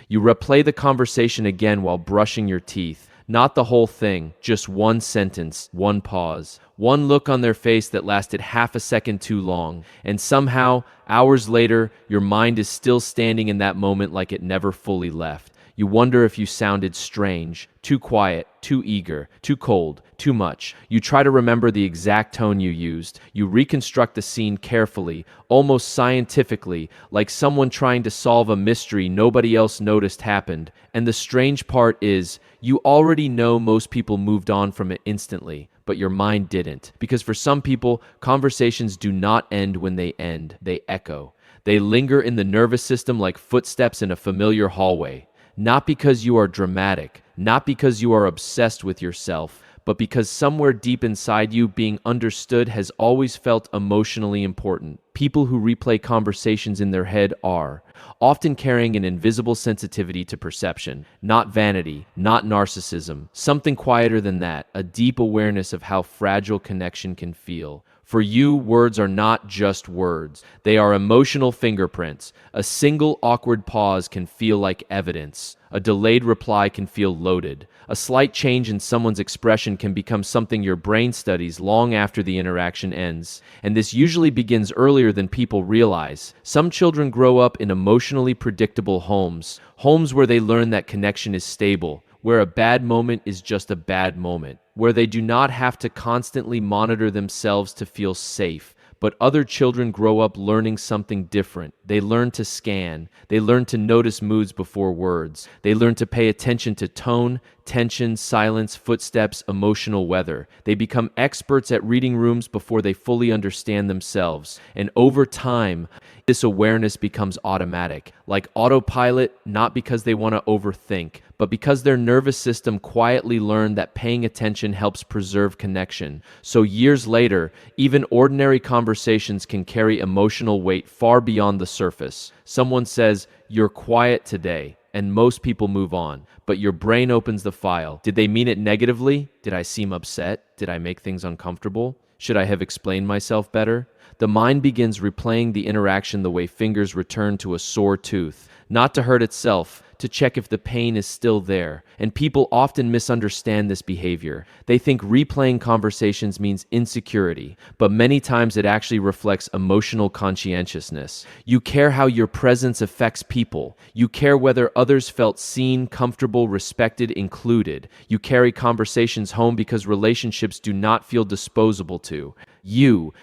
You replay the conversation again while brushing your teeth. Not the whole thing, just one sentence, one pause, one look on their face that lasted half a second too long. And somehow, hours later, your mind is still standing in that moment like it never fully left. You wonder if you sounded strange, too quiet, too eager, too cold, too much. You try to remember the exact tone you used. You reconstruct the scene carefully, almost scientifically, like someone trying to solve a mystery nobody else noticed happened. And the strange part is, you already know most people moved on from it instantly, but your mind didn't. Because for some people, conversations do not end when they end, they echo. They linger in the nervous system like footsteps in a familiar hallway. Not because you are dramatic, not because you are obsessed with yourself, but because somewhere deep inside you, being understood has always felt emotionally important. People who replay conversations in their head are often carrying an invisible sensitivity to perception, not vanity, not narcissism, something quieter than that, a deep awareness of how fragile connection can feel. For you, words are not just words. They are emotional fingerprints. A single awkward pause can feel like evidence. A delayed reply can feel loaded. A slight change in someone's expression can become something your brain studies long after the interaction ends. And this usually begins earlier than people realize. Some children grow up in emotionally predictable homes where they learn that connection is stable, where a bad moment is just a bad moment, where they do not have to constantly monitor themselves to feel safe. But other children grow up learning something different. They learn to scan. They learn to notice moods before words. They learn to pay attention to tone, tension, silence, footsteps, emotional weather. They become experts at reading rooms before they fully understand themselves. And over time, this awareness becomes automatic, like autopilot, not because they want to overthink, but because their nervous system quietly learned that paying attention helps preserve connection. So years later, even ordinary conversations can carry emotional weight far beyond the surface. Someone says, "You're quiet today," and most people move on. But your brain opens the file. Did they mean it negatively? Did I seem upset? Did I make things uncomfortable? Should I have explained myself better? The mind begins replaying the interaction the way fingers return to a sore tooth, not to hurt itself, to check if the pain is still there. And people often misunderstand this behavior. They think replaying conversations means insecurity, but many times it actually reflects emotional conscientiousness. You care how your presence affects people. You care whether others felt seen, comfortable, respected, included. You carry conversations home because relationships do not feel disposable to.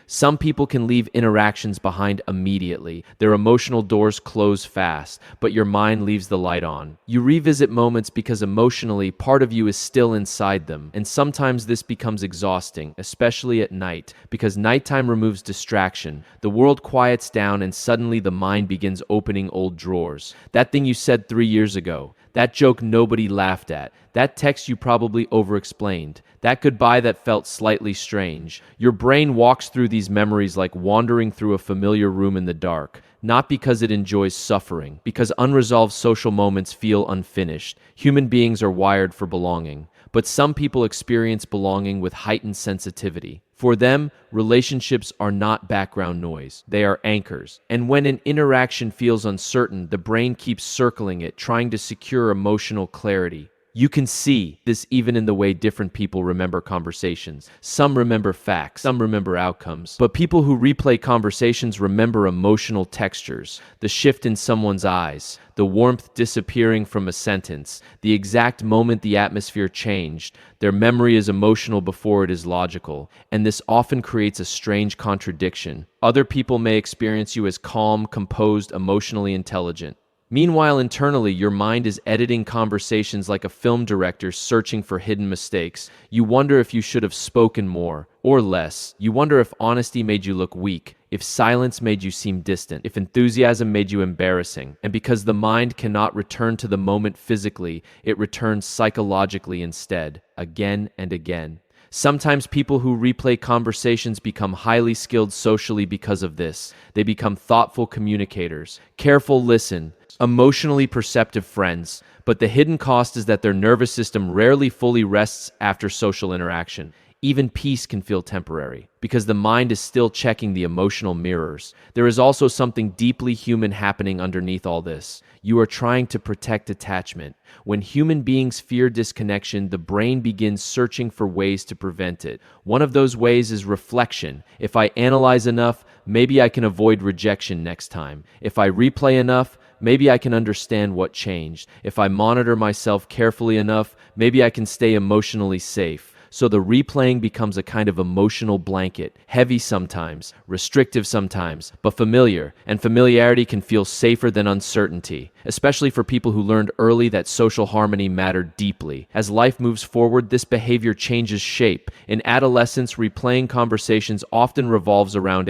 Some people can leave interactions behind immediately. Their emotional doors close fast, but your mind leaves the light on. You revisit moments because emotionally part of you is still inside them, and sometimes this becomes exhausting, especially at night, because nighttime removes distraction. The world quiets down and suddenly the mind begins opening old drawers. That thing you said 3 years ago, that joke nobody laughed at, that text you probably over-explained, that goodbye that felt slightly strange. Your brain walks through these memories like wandering through a familiar room in the dark, not because it enjoys suffering, because unresolved social moments feel unfinished. Human beings are wired for belonging, but some people experience belonging with heightened sensitivity. For them, relationships are not background noise. They are anchors. And when an interaction feels uncertain, the brain keeps circling it, trying to secure emotional clarity. You can see this even in the way different people remember conversations. Some remember facts, some remember outcomes. But people who replay conversations remember emotional textures, the shift in someone's eyes, the warmth disappearing from a sentence, the exact moment the atmosphere changed. Their memory is emotional before it is logical, and this often creates a strange contradiction. Other people may experience you as calm, composed, emotionally intelligent. Meanwhile, internally, your mind is editing conversations like a film director searching for hidden mistakes. You wonder if you should have spoken more or less. You wonder if honesty made you look weak, if silence made you seem distant, if enthusiasm made you embarrassing. And because the mind cannot return to the moment physically, it returns psychologically instead, again and again. Sometimes people who replay conversations become highly skilled socially because of this. They become thoughtful communicators, careful listen, emotionally perceptive friends, but the hidden cost is that their nervous system rarely fully rests after social interaction. Even peace can feel temporary, because the mind is still checking the emotional mirrors. There is also something deeply human happening underneath all this. You are trying to protect attachment. When human beings fear disconnection, the brain begins searching for ways to prevent it. One of those ways is reflection. If I analyze enough, maybe I can avoid rejection next time. If I replay enough, maybe I can understand what changed. If I monitor myself carefully enough, maybe I can stay emotionally safe. So the replaying becomes a kind of emotional blanket, heavy sometimes, restrictive sometimes, but familiar, and familiarity can feel safer than uncertainty, especially for people who learned early that social harmony mattered deeply. As life moves forward, this behavior changes shape. In adolescence, replaying conversations often revolves around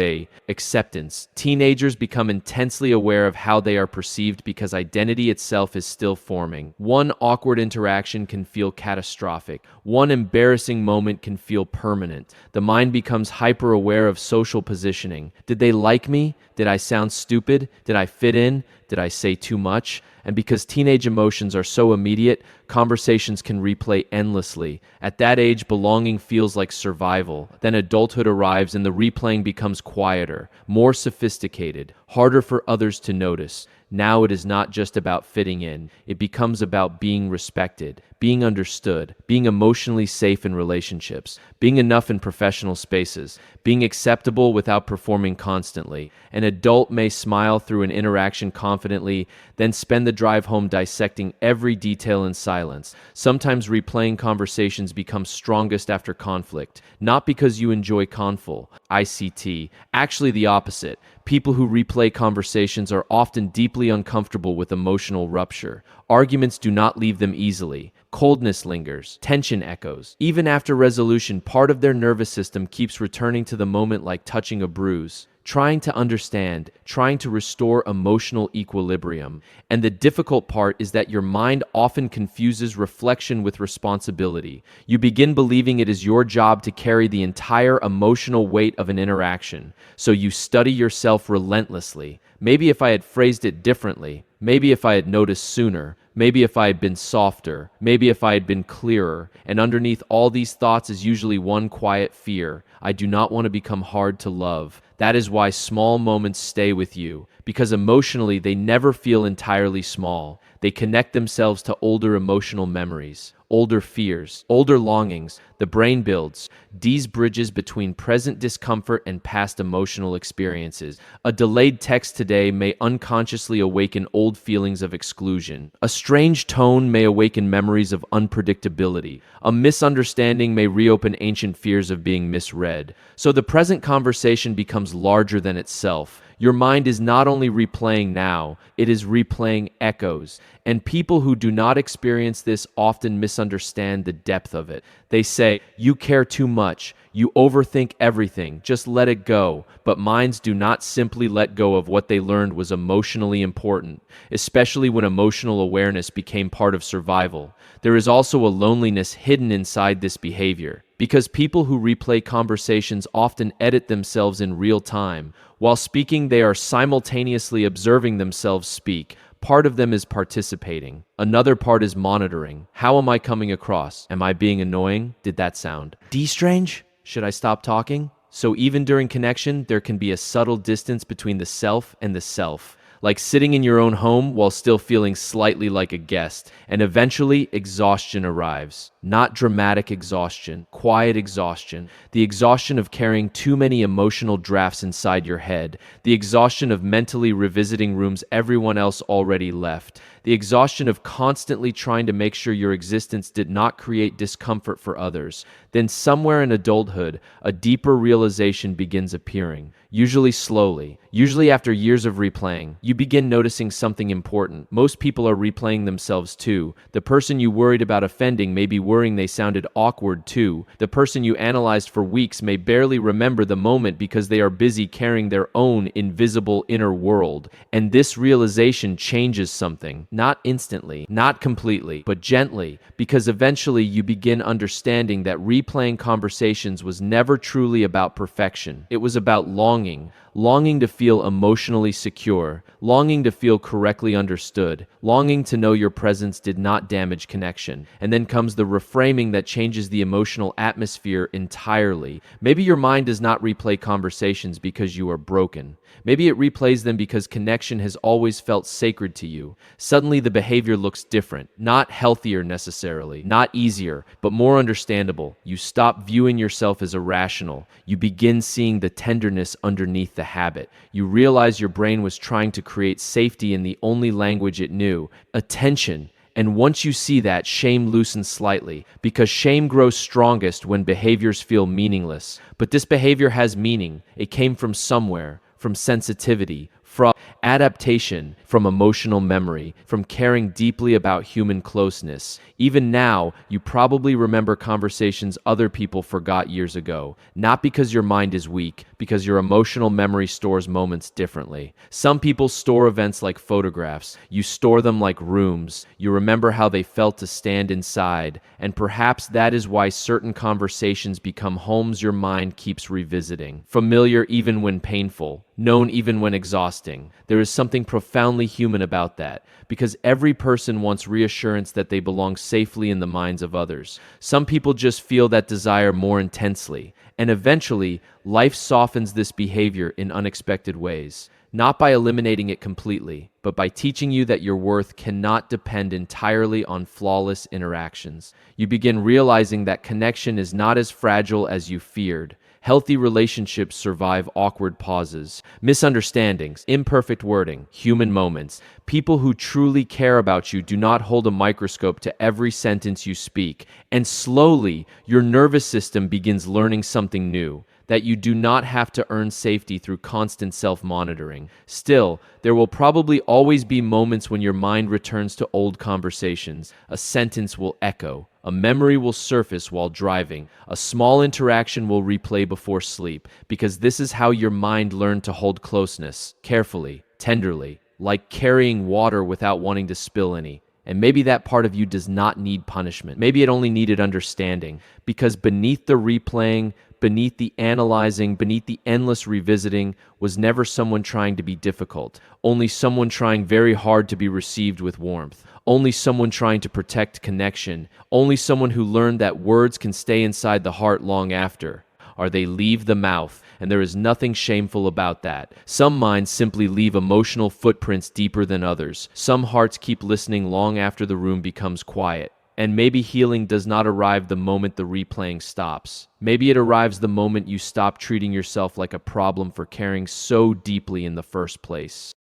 acceptance. Teenagers become intensely aware of how they are perceived because identity itself is still forming. One awkward interaction can feel catastrophic. One embarrassing moment can feel permanent. The mind becomes hyper-aware of social positioning. Did they like me? Did I sound stupid? Did I fit in? Did I say too much? And because teenage emotions are so immediate, conversations can replay endlessly. At that age, belonging feels like survival. Then adulthood arrives and the replaying becomes quieter, more sophisticated, harder for others to notice. Now it is not just about fitting in. It becomes about being respected, being understood, being emotionally safe in relationships, being enough in professional spaces, being acceptable without performing constantly. An adult may smile through an interaction confidently, then spend the drive home dissecting every detail in silence. Sometimes replaying conversations becomes strongest after conflict, not because you enjoy ICT. Actually, the opposite. People who replay conversations are often deeply uncomfortable with emotional rupture. Arguments do not leave them easily. Coldness lingers. Tension echoes. Even after resolution, part of their nervous system keeps returning to the moment like touching a bruise, trying to understand, trying to restore emotional equilibrium. And the difficult part is that your mind often confuses reflection with responsibility. You begin believing it is your job to carry the entire emotional weight of an interaction. So you study yourself relentlessly. Maybe if I had phrased it differently, maybe if I had noticed sooner, maybe if I had been softer, maybe if I had been clearer. And underneath all these thoughts is usually one quiet fear. I do not want to become hard to love. That is why small moments stay with you, because emotionally they never feel entirely small. They connect themselves to older emotional memories, older fears, older longings. The brain builds these bridges between present discomfort and past emotional experiences. A delayed text today may unconsciously awaken old feelings of exclusion. A strange tone may awaken memories of unpredictability. A misunderstanding may reopen ancient fears of being misread. So the present conversation becomes larger than itself. Your mind is not only replaying now, it is replaying echoes. And people who do not experience this often misunderstand the depth of it. They say, "You care too much. You overthink everything. Just let it go." But minds do not simply let go of what they learned was emotionally important, especially when emotional awareness became part of survival. There is also a loneliness hidden inside this behavior, because people who replay conversations often edit themselves in real time. While speaking, they are simultaneously observing themselves speak. Part of them is participating. Another part is monitoring. How am I coming across? Am I being annoying? Did that sound strange? Should I stop talking? So even during connection, there can be a subtle distance between the self and the self, like sitting in your own home while still feeling slightly like a guest. And eventually, exhaustion arrives. Not dramatic exhaustion, quiet exhaustion. The exhaustion of carrying too many emotional drafts inside your head. The exhaustion of mentally revisiting rooms everyone else already left. The exhaustion of constantly trying to make sure your existence did not create discomfort for others. Then somewhere in adulthood, a deeper realization begins appearing, usually slowly, usually after years of replaying. You begin noticing something important. Most people are replaying themselves too. The person you worried about offending may be worrying they sounded awkward too. The person you analyzed for weeks may barely remember the moment because they are busy carrying their own invisible inner world. And this realization changes something. Not instantly, not completely, but gently, because eventually you begin understanding that replaying conversations was never truly about perfection. It was about longing, longing to feel emotionally secure, longing to feel correctly understood, longing to know your presence did not damage connection. And then comes the reframing that changes the emotional atmosphere entirely. Maybe your mind does not replay conversations because you are broken. Maybe it replays them because connection has always felt sacred to you. Suddenly the behavior looks different, not healthier necessarily, not easier, but more understandable. You stop viewing yourself as irrational. You begin seeing the tenderness underneath the habit. You realize your brain was trying to create safety in the only language it knew, attention. And once you see that, shame loosens slightly, because shame grows strongest when behaviors feel meaningless. But this behavior has meaning. It came from somewhere, from sensitivity, from adaptation, from emotional memory, from caring deeply about human closeness. Even now, you probably remember conversations other people forgot years ago, not because your mind is weak, because your emotional memory stores moments differently. Some people store events like photographs. You store them like rooms. You remember how they felt to stand inside, and perhaps that is why certain conversations become homes your mind keeps revisiting. Familiar even when painful, known even when exhausting. There is something profoundly human about that, because every person wants reassurance that they belong safely in the minds of others. Some people just feel that desire more intensely, and eventually, life softens this behavior in unexpected ways. Not by eliminating it completely, but by teaching you that your worth cannot depend entirely on flawless interactions. You begin realizing that connection is not as fragile as you feared. Healthy relationships survive awkward pauses, misunderstandings, imperfect wording, human moments. People who truly care about you do not hold a microscope to every sentence you speak. And slowly, your nervous system begins learning something new, that you do not have to earn safety through constant self-monitoring. Still, there will probably always be moments when your mind returns to old conversations. A sentence will echo. A memory will surface while driving. A small interaction will replay before sleep, because this is how your mind learned to hold closeness, carefully, tenderly, like carrying water without wanting to spill any. And maybe that part of you does not need punishment. Maybe it only needed understanding, because beneath the replaying, beneath the analyzing, beneath the endless revisiting, was never someone trying to be difficult, only someone trying very hard to be received with warmth, only someone trying to protect connection, only someone who learned that words can stay inside the heart long after, or they leave the mouth, and there is nothing shameful about that. Some minds simply leave emotional footprints deeper than others. Some hearts keep listening long after the room becomes quiet. And maybe healing does not arrive the moment the replaying stops. Maybe it arrives the moment you stop treating yourself like a problem for caring so deeply in the first place.